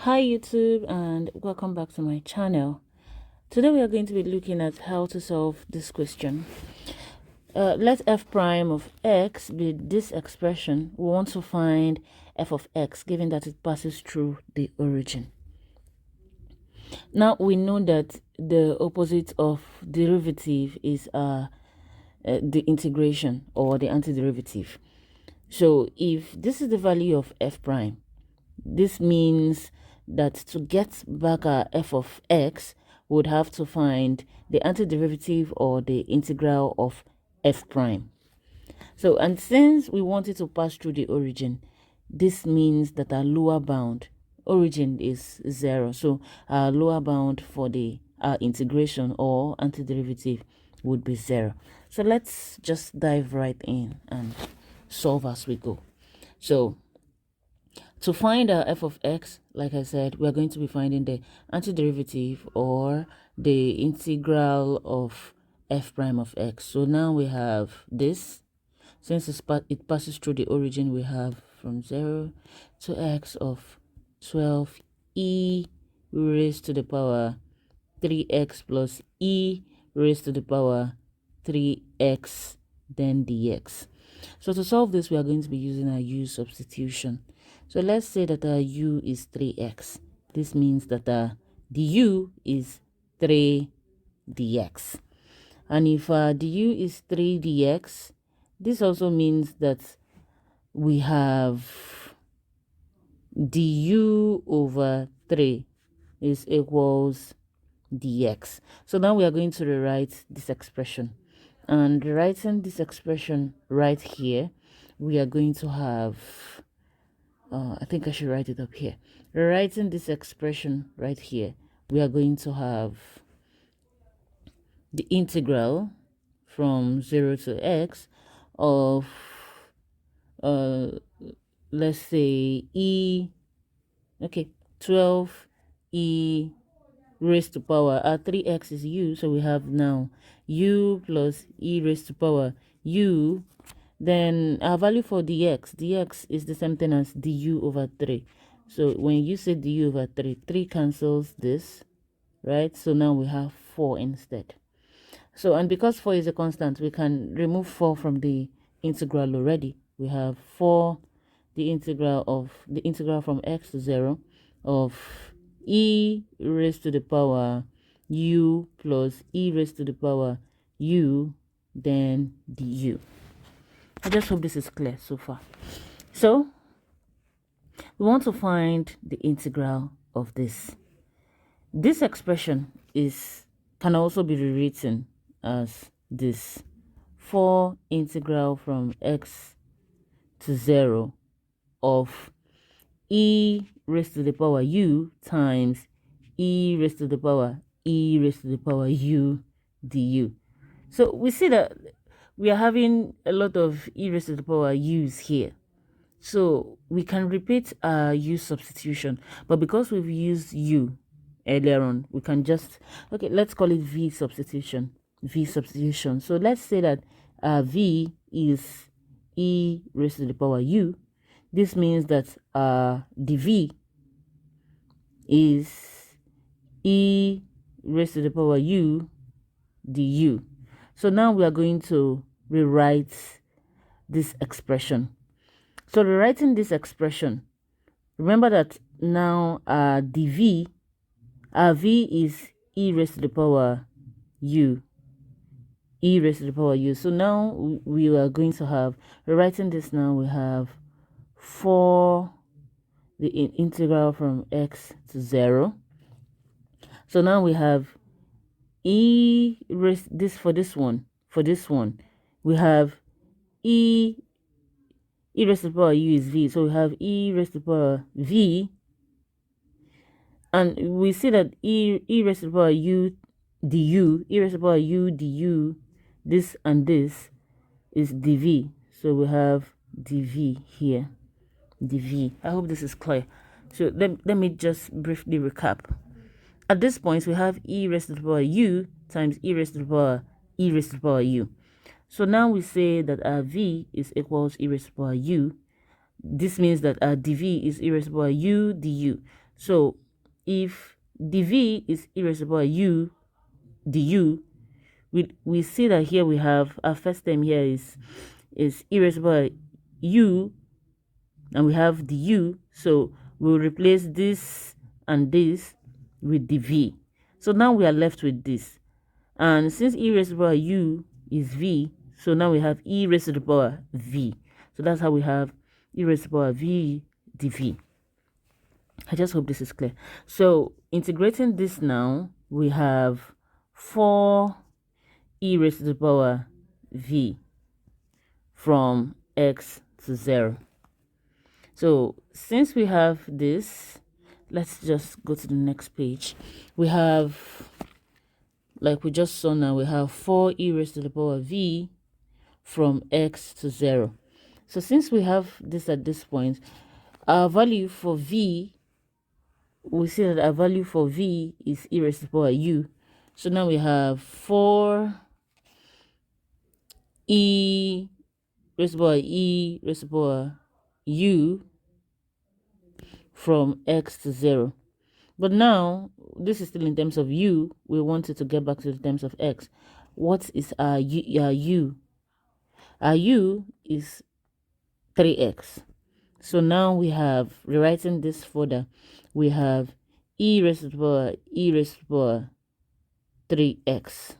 Hi YouTube and welcome back to my channel. Today we are going to be looking at how to solve this question. Let f prime of x be this expression. We want to find f of x given that it passes through the origin. Now we know that the opposite of derivative is the integration or the antiderivative. So if this is the value of f prime, this means that to get back our f of x, we would have to find the antiderivative or the integral of f prime. So, and since we want it to pass through the origin, this means that our lower bound, origin is 0. So our lower bound for the integration or antiderivative would be 0. So let's just dive right in and solve as we go. So to find our f of x, like I said, we're going to be finding the antiderivative or the integral of f prime of x. So now we have this. Since it passes through the origin, we have from 0 to x of 12e raised to the power 3x plus e raised to the power 3x, then dx. So to solve this, we are going to be using our u substitution. So let's say that our u is 3x. This means that our du is 3 dx. And if our du is 3 dx, this also means that we have du over 3 is equals dx. So now we are going to rewrite this expression. And writing this expression right here, we are going to have, I think I should write it up here. Writing this expression right here, we are going to have the integral from 0 to x of, let's say, 12e raised to power, 3x is u, so we have now u plus e raised to power u. Then our value for dx is the same thing as du over 3. So when you say du over 3 cancels this, right? So now we have 4 instead. So, and because 4 is a constant, we can remove 4 from the integral already. We have 4, the integral from x to 0 of e raised to the power u plus e raised to the power u, then du. I just hope this is clear so far. So we want to find the integral of this. This expression can also be rewritten as this: 4 integral from x to 0 of e raised to the power u times e raised to the power u du. So we see that we are having a lot of e raised to the power u's here. So we can repeat our u substitution, but because we've used u earlier on, we can just, okay, let's call it v substitution. So let's say that v is e raised to the power u. This means that dv is e raised to the power u du. So now we are going to rewrite this expression. So rewriting this expression, remember that now v is e raised to the power u. So now we are going to have, rewriting this now, we have 4, the integral from x to 0. So now we have e raised this for this one. We have e raised to the power u is v. So we have e raised to the power v. And we see that e raised to the power u du, this and this is dv. So we have dv here, dv. I hope this is clear. So let me just briefly recap. At this point, we have e raised to the power u times e raised to the power u. So now we say that our v is equals e raised to the power u. This means that our dv is e raised to the power u du. So if dv is e raised to the power u du, we see that here we have our first term here is e raised to the power u, and we have du. So we'll replace this and this with dv. So now we are left with this. And since e raised to the power u is v, so now we have e raised to the power v. So that's how we have e raised to the power v dv. I just hope this is clear. So integrating this now, we have 4 e raised to the power v from x to 0. So since we have this, let's just go to the next page. We have, like we just saw now, we have 4 e raised to the power v from x to 0. So since we have this at this point, our value for v, we see that our value for v is e raised to the power u. So now we have 4 e raised to the power e raised to the power u from x to 0. But now this is still in terms of u. We wanted to get back to the terms of x. What is our u? Our u is 3x. So now we have, rewriting this further, we have e raised to the power 3x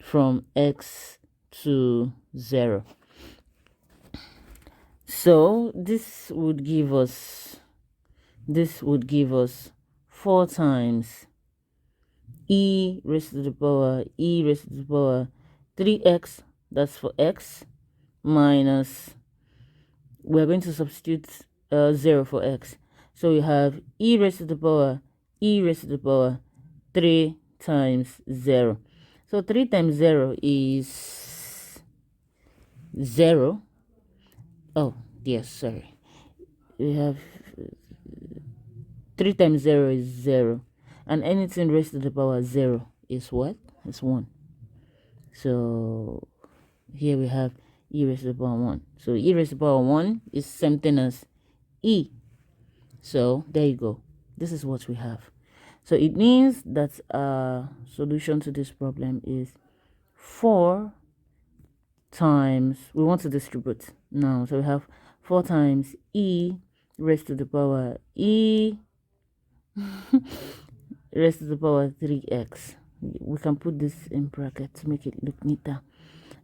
from x to 0. So this would give us 4 times e raised to the power 3x, that's for x, minus, we're going to substitute 0 for x. So we have e raised to the power 3 times 0. So 3 times 0 is 0. Oh, yes, sorry. We have 3 times 0 is 0. And anything raised to the power 0 is what? It's 1. So here we have e raised to the power 1. So e raised to the power 1 is same thing as e. So there you go. This is what we have. So it means that our solution to this problem is 4 times, we want to distribute now. So we have 4 times e raised to the power e raised to the power 3x. We can put this in bracket to make it look neater.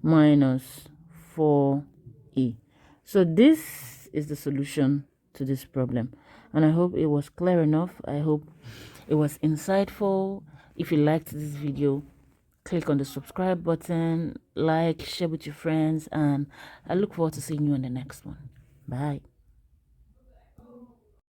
Minus 4e. So this is the solution to this problem. And I hope it was clear enough. I hope it was insightful. If you liked this video, click on the subscribe button, like, share with your friends, and I look forward to seeing you on the next one. Bye.